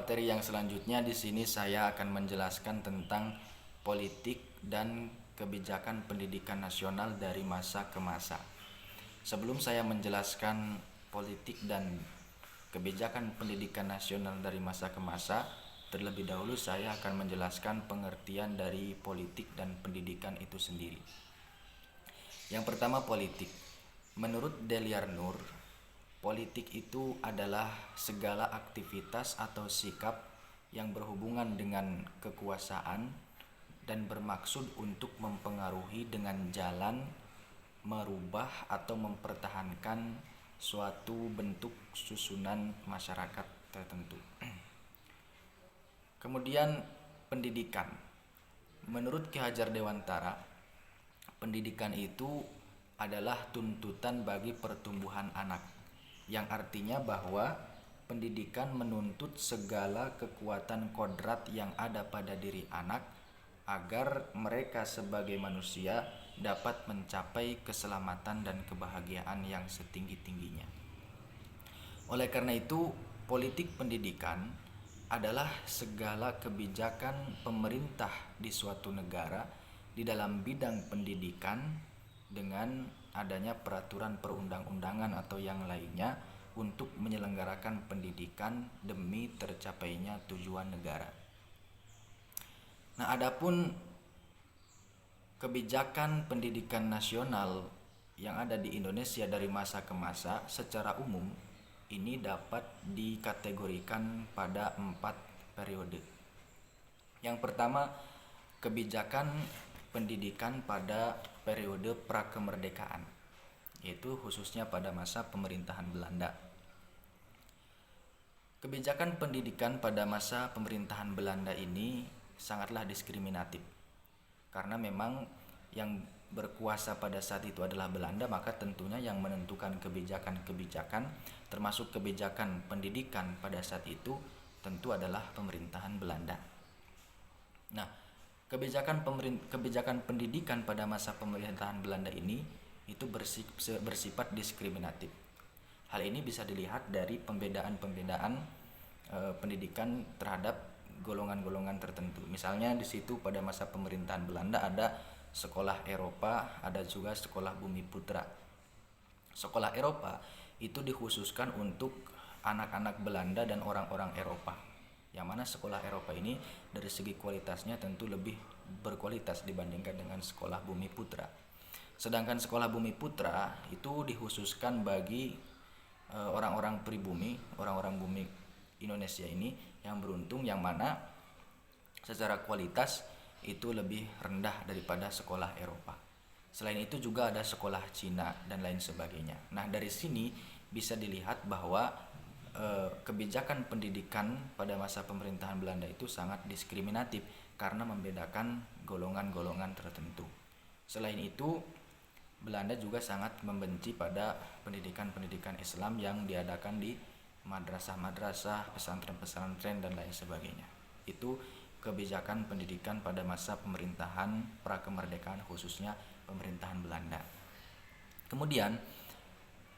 materi yang selanjutnya, di sini saya akan menjelaskan tentang politik dan kebijakan pendidikan nasional dari masa ke masa. Sebelum saya menjelaskan politik dan kebijakan pendidikan nasional dari masa ke masa, terlebih dahulu saya akan menjelaskan pengertian dari politik dan pendidikan itu sendiri. Yang pertama, politik. Menurut Deliar Nur, politik itu adalah segala aktivitas atau sikap yang berhubungan dengan kekuasaan dan bermaksud untuk mempengaruhi dengan jalan, merubah atau mempertahankan suatu bentuk susunan masyarakat tertentu. Kemudian pendidikan. Menurut Ki Hajar Dewantara, pendidikan itu adalah tuntutan bagi pertumbuhan anak, yang artinya bahwa pendidikan menuntut segala kekuatan kodrat yang ada pada diri anak agar mereka sebagai manusia dapat mencapai keselamatan dan kebahagiaan yang setinggi-tingginya. Oleh karena itu, politik pendidikan adalah segala kebijakan pemerintah di suatu negara di dalam bidang pendidikan dengan adanya peraturan perundang-undangan atau yang lainnya untuk menyelenggarakan pendidikan demi tercapainya tujuan negara. Nah, adapun kebijakan pendidikan nasional yang ada di Indonesia dari masa ke masa secara umum ini dapat dikategorikan pada 4 periode. Yang pertama, kebijakan pendidikan pada periode prakemerdekaan, yaitu khususnya pada masa pemerintahan Belanda. Kebijakan pendidikan pada masa pemerintahan Belanda ini sangatlah diskriminatif, karena memang yang berkuasa pada saat itu adalah Belanda, maka tentunya yang menentukan kebijakan-kebijakan termasuk kebijakan pendidikan pada saat itu tentu adalah pemerintahan Belanda. Nah, kebijakan pendidikan pada masa pemerintahan Belanda ini itu bersifat diskriminatif. Hal ini bisa dilihat dari pembedaan pendidikan terhadap golongan-golongan tertentu. Misalnya di situ pada masa pemerintahan Belanda ada sekolah Eropa, ada juga sekolah Bumi Putra. Sekolah Eropa itu dikhususkan untuk anak-anak Belanda dan orang-orang Eropa, yang mana sekolah Eropa ini dari segi kualitasnya tentu lebih berkualitas dibandingkan dengan sekolah Bumi Putra. Sedangkan sekolah Bumi Putra itu dikhususkan bagi orang-orang pribumi, orang-orang bumi Indonesia ini yang beruntung, yang mana secara kualitas itu lebih rendah daripada sekolah Eropa. Selain itu juga ada sekolah Cina dan lain sebagainya. Nah, dari sini bisa dilihat bahwa kebijakan pendidikan pada masa pemerintahan Belanda itu sangat diskriminatif karena membedakan golongan-golongan tertentu. Selain itu, Belanda juga sangat membenci pada pendidikan-pendidikan Islam yang diadakan di madrasah-madrasah, pesantren-pesantren dan lain sebagainya. Itu kebijakan pendidikan pada masa pemerintahan prakemerdekaan, khususnya pemerintahan Belanda. Kemudian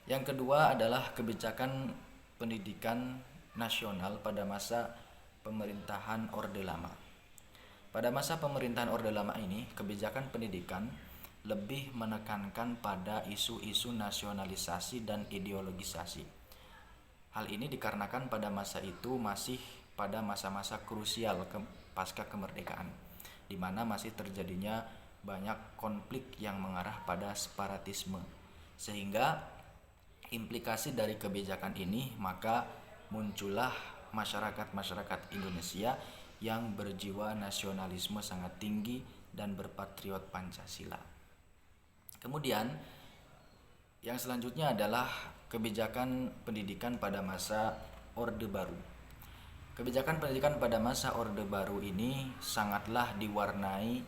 yang kedua adalah kebijakan pendidikan nasional pada masa pemerintahan Orde Lama. Pada masa pemerintahan Orde Lama ini, kebijakan pendidikan lebih menekankan pada isu-isu nasionalisasi dan ideologisasi. Hal ini dikarenakan pada masa itu masih pada masa-masa krusial pasca kemerdekaan, di mana masih terjadinya banyak konflik yang mengarah pada separatisme, sehingga implikasi dari kebijakan ini maka muncullah masyarakat Indonesia yang berjiwa nasionalisme sangat tinggi dan berpatriot Pancasila. Kemudian yang selanjutnya adalah kebijakan pendidikan pada masa Orde Baru. Kebijakan pendidikan pada masa Orde Baru ini sangatlah diwarnai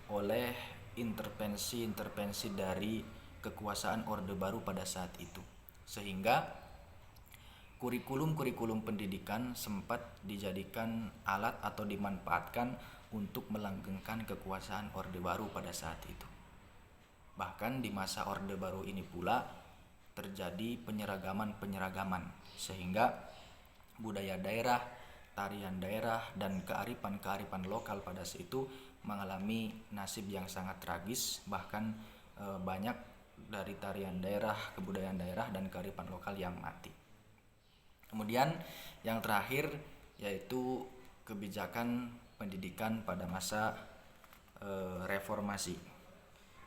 oleh intervensi-intervensi dari kekuasaan Orde Baru pada saat itu, sehingga kurikulum-kurikulum pendidikan sempat dijadikan alat atau dimanfaatkan untuk melanggengkan kekuasaan Orde Baru pada saat itu. Bahkan di masa Orde Baru ini pula terjadi penyeragaman, sehingga budaya daerah, tarian daerah dan kearifan-kearifan lokal pada saat itu mengalami nasib yang sangat tragis, bahkan banyak dari tarian daerah, kebudayaan daerah dan kearifan lokal yang mati. Kemudian yang terakhir yaitu kebijakan pendidikan pada masa reformasi,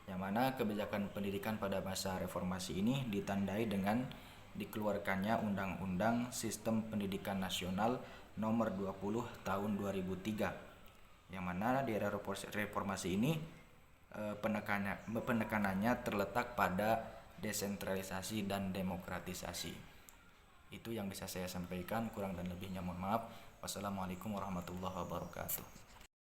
yang mana kebijakan pendidikan pada masa reformasi ini ditandai dengan dikeluarkannya Undang-Undang Sistem Pendidikan Nasional Nomor 20 Tahun 2003, yang mana di era reformasi ini penekanannya terletak pada desentralisasi dan demokratisasi. Itu yang bisa saya sampaikan, kurang dan lebihnya mohon maaf. Wassalamualaikum warahmatullahi wabarakatuh.